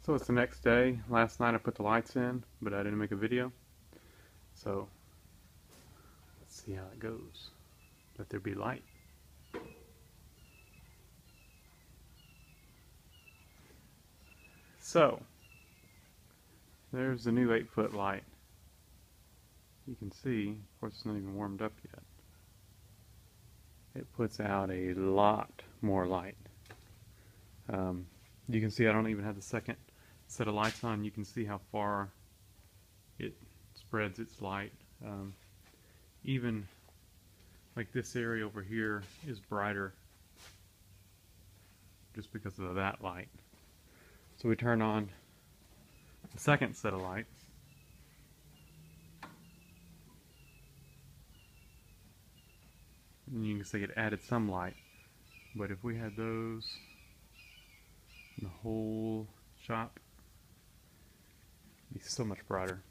So it's the next day. Last night I put the lights in, but I didn't make a video. So let's see how it goes. Let there be light. So there's the new 8-foot light. You can see, of course it's not even warmed up yet. It puts out a lot more light. You can see I don't even have the second set of lights on. You can see how far it spreads its light. Even like this area over here is brighter just because of that light. So we turn on the second set of lights. And you can see it added some light. But if we had those in the whole shop, it'd be so much brighter.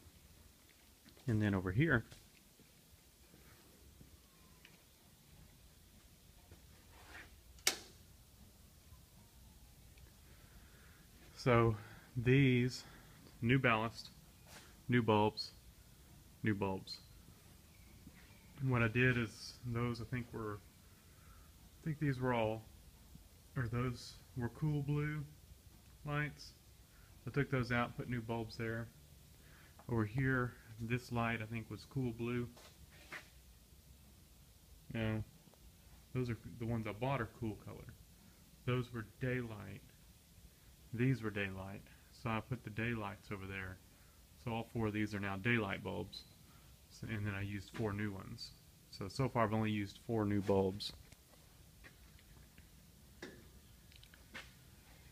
And then over here, so these new ballast, new bulbs, new bulbs. And what I did is those I think these were all, or those were cool blue lights. I took those out, put new bulbs there. Over here, this light I think was cool blue. No, those are the ones I bought are cool color. Those were daylight. These were daylight. So I put the daylights over there. So all four of these are now daylight bulbs. So, and then I used 4 new ones. So far I've only used 4 new bulbs.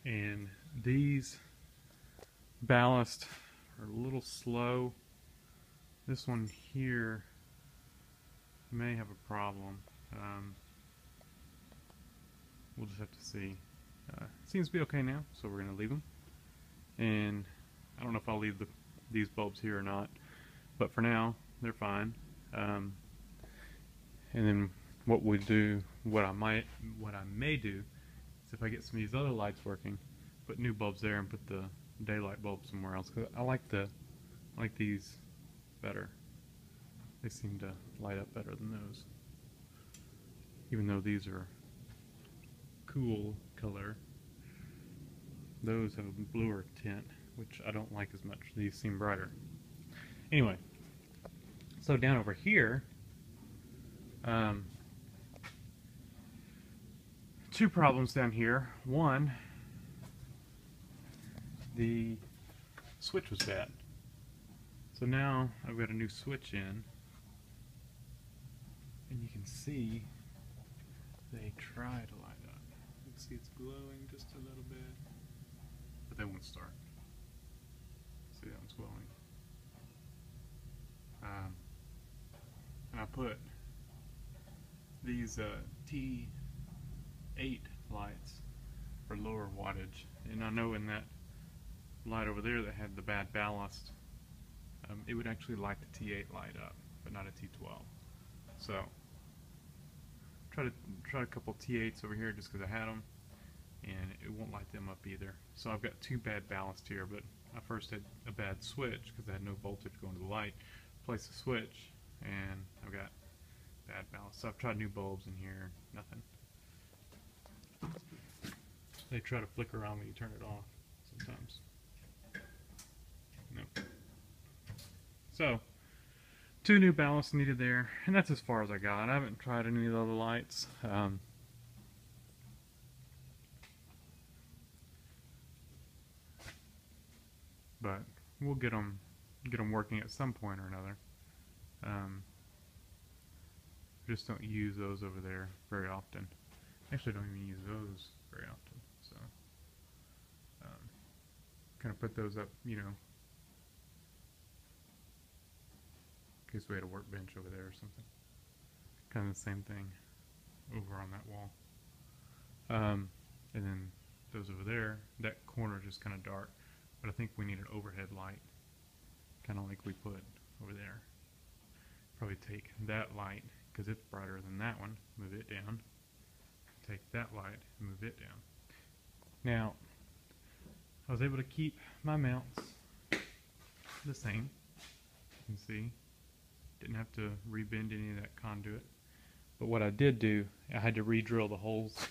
And these ballast are a little slow. This one here may have a problem. We'll just have to see. Seems to be okay now, so we're going to leave them. And I don't know if I'll leave these bulbs here or not, but for now they're fine. And then what we do, what I may do, is if I get some of these other lights working, put new bulbs there and put the daylight bulb somewhere else. Cause I like these better. They seem to light up better than those, even though these are cool color. Those have a bluer tint, which I don't like as much. These seem brighter. Anyway, so down over here, 2 problems down here. One, the switch was bad. So now I've got a new switch in, and you can see they try to light up. You can see it's glowing just a little bit, but they won't start. See, that one's glowing. And I put these T8 lights for lower wattage, and I know in that light over there that had the bad ballast, it would actually light the T8 light up, but not a T12. So tried a couple T8s over here just because I had them, and it won't light them up either. So I've got 2 bad ballast here, but I first had a bad switch because I had no voltage going to the light. Replaced the switch, and I've got bad ballast. So I've tried new bulbs in here, nothing. They try to flicker on when you turn it off sometimes. Nope. So 2 new ballasts needed there, and that's as far as I got. I haven't tried any of the other lights. But we'll get them working at some point or another. Just don't use those over there very often. Actually, don't even use those very often. So, kind of put those up, you know, in case we had a workbench over there or something. Kind of the same thing over on that wall. And then those over there, that corner is just kind of dark. But I think we need an overhead light, kind of like we put over there. Probably take that light, because it's brighter than that one, move it down. Take that light and move it down. Now, I was able to keep my mounts the same. You can see, didn't have to rebend any of that conduit. But what I did do, I had to re-drill the holes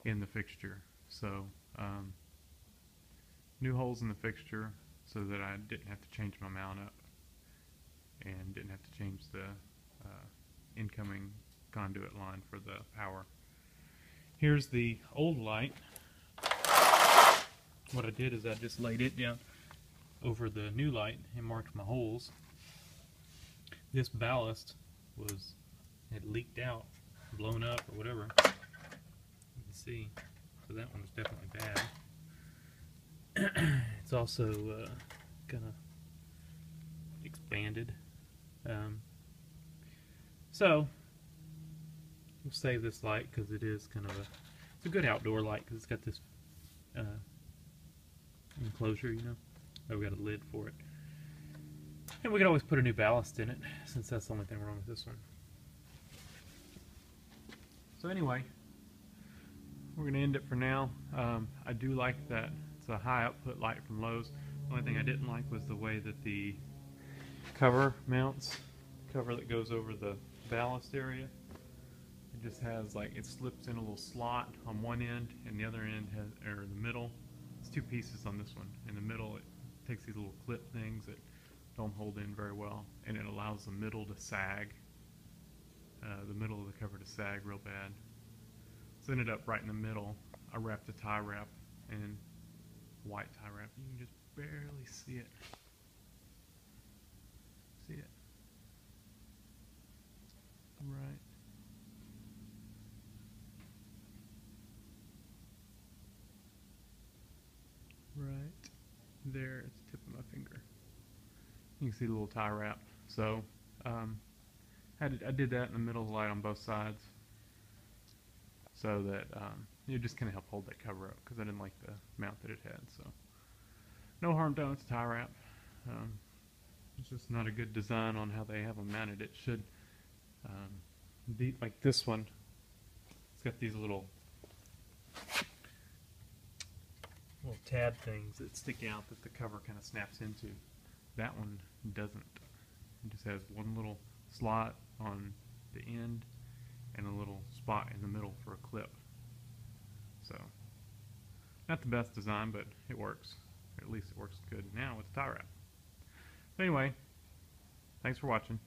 in the fixture. So, new holes in the fixture so that I didn't have to change my mount up and didn't have to change the incoming conduit line for the power. Here's the old light. What I did is I just laid it down over the new light and marked my holes. This ballast had leaked out, blown up or whatever. You can see, so that one was definitely bad. It's also kind of expanded. So we'll save this light because it is kind of it's a good outdoor light because it's got this enclosure, you know. Oh, we got a lid for it. And we can always put a new ballast in it, since that's the only thing wrong with this one. So anyway, we're going to end it for now. I do like that it's a high output light from Lowe's. The only thing I didn't like was the way that the cover mounts, cover that goes over the ballast area. It just has, like, it slips in a little slot on one end, and the other end has, or the middle, it's two pieces on this one. In the middle, it takes these little clip things that don't hold in very well, and it allows the middle to sag, the middle of the cover to sag real bad. So it ended up right in the middle. I wrapped a tie wrap and white tie wrap. You can just barely see it. See it? Right. Right there, it's the tip of my finger. You can see the little tie wrap. So I did that in the middle of the light on both sides, so that it just kind of helped hold that cover up because I didn't like the mount that it had. So no harm done with the tie wrap. It's just not a good design on how they have them mounted. It should be like this one. It's got these little tab things that stick out that the cover kind of snaps into. That one doesn't. It just has one little slot on the end and a little spot in the middle for a clip. So, not the best design, but it works. Or at least it works good now with the tie wrap. So anyway, thanks for watching.